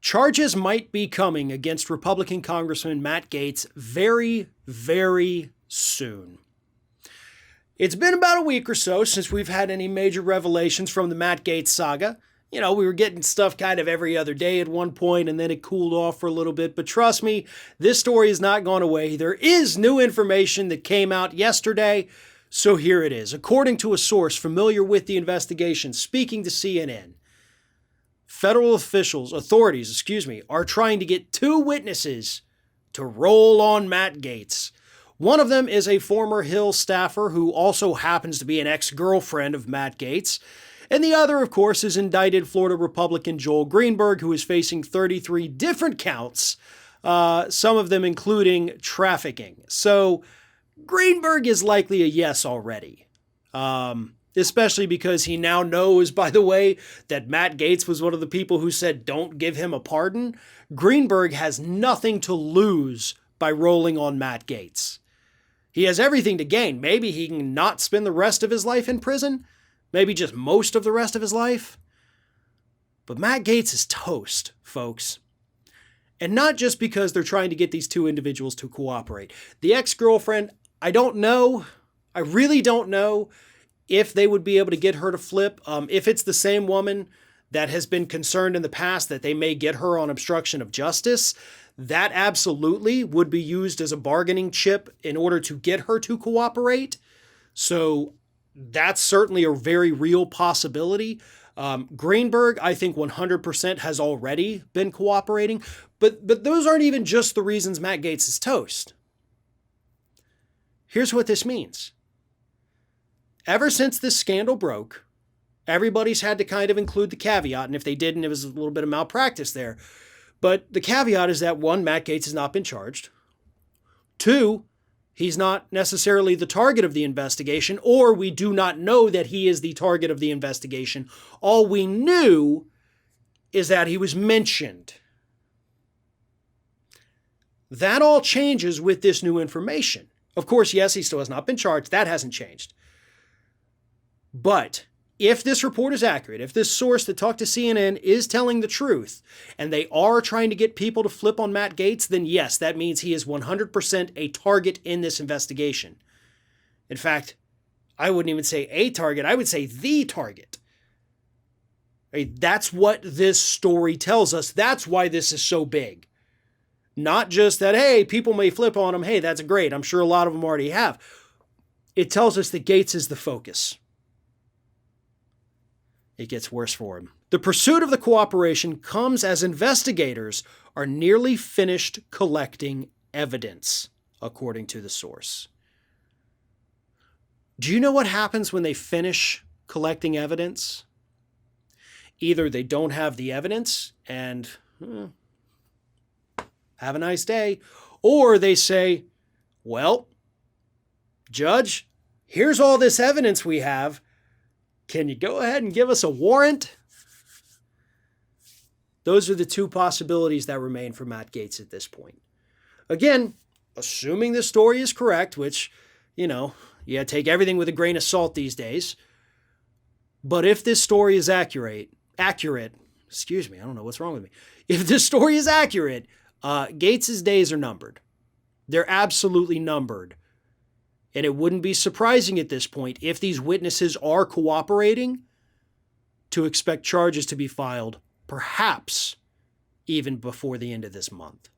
Charges might be coming against Republican Congressman Matt Gaetz very, very soon. It's been about a week or so since we've had any major revelations from the Matt Gaetz saga. You know, we were getting stuff kind of every other day at one point, and then it cooled off for a little bit. But trust me, this story has not gone away. There is new information that came out yesterday, so here it is. According to a source familiar with the investigation, speaking to CNN, federal authorities, are trying to get two witnesses to roll on Matt Gaetz. One of them is a former Hill staffer who also happens to be an ex-girlfriend of Matt Gaetz. And the other, of course, is indicted Florida Republican Joel Greenberg, who is facing 33 different counts, some of them including trafficking. So Greenberg is likely a yes already, especially because he now knows, by the way, that Matt Gaetz was one of the people who said don't give him a pardon. Greenberg has nothing to lose by rolling on Matt Gaetz. He has everything to gain. Maybe he can not spend the rest of his life in prison. Maybe just most of the rest of his life. But Matt Gaetz is toast, folks. And not just because they're trying to get these two individuals to cooperate. The ex-girlfriend, I don't know. I really don't know if they would be able to get her to flip. If it's the same woman that has been concerned in the past that they may get her on obstruction of justice, that absolutely would be used as a bargaining chip in order to get her to cooperate. So that's certainly a very real possibility. Greenberg, I think 100% has already been cooperating, but those aren't even just the reasons Matt Gaetz is toast. Here's what this means. Ever since this scandal broke, everybody's had to kind of include the caveat, and if they didn't, it was a little bit of malpractice there. But the caveat is that, one, Matt Gaetz has not been charged. Two, he's not necessarily the target of the investigation, or we do not know that he is the target of the investigation. All we knew is that he was mentioned. That all changes with this new information. Of course, yes, he still has not been charged. That hasn't changed. But if this report is accurate, if this source that talked to CNN is telling the truth, and they are trying to get people to flip on Matt Gaetz, then yes, that means he is 100% a target in this investigation. In fact, I wouldn't even say a target, I would say the target. That's what this story tells us. That's why this is so big. Not just that, hey, people may flip on him. Hey, that's great. I'm sure a lot of them already have. It tells us that Gaetz is the focus. It gets worse for him. The pursuit of the cooperation comes as investigators are nearly finished collecting evidence, according to the source. Do you know what happens when they finish collecting evidence? Either they don't have the evidence and have a nice day, or they say, well, Judge, here's all this evidence we have. Can you go ahead and give us a warrant? Those are the two possibilities that remain for Matt Gaetz at this point. Again, assuming this story is correct, which, you take everything with a grain of salt these days. But if this story is accurate, I don't know what's wrong with me. If this story is accurate, Gaetz's days are numbered. They're absolutely numbered. And it wouldn't be surprising at this point, if these witnesses are cooperating, to expect charges to be filed, perhaps even before the end of this month.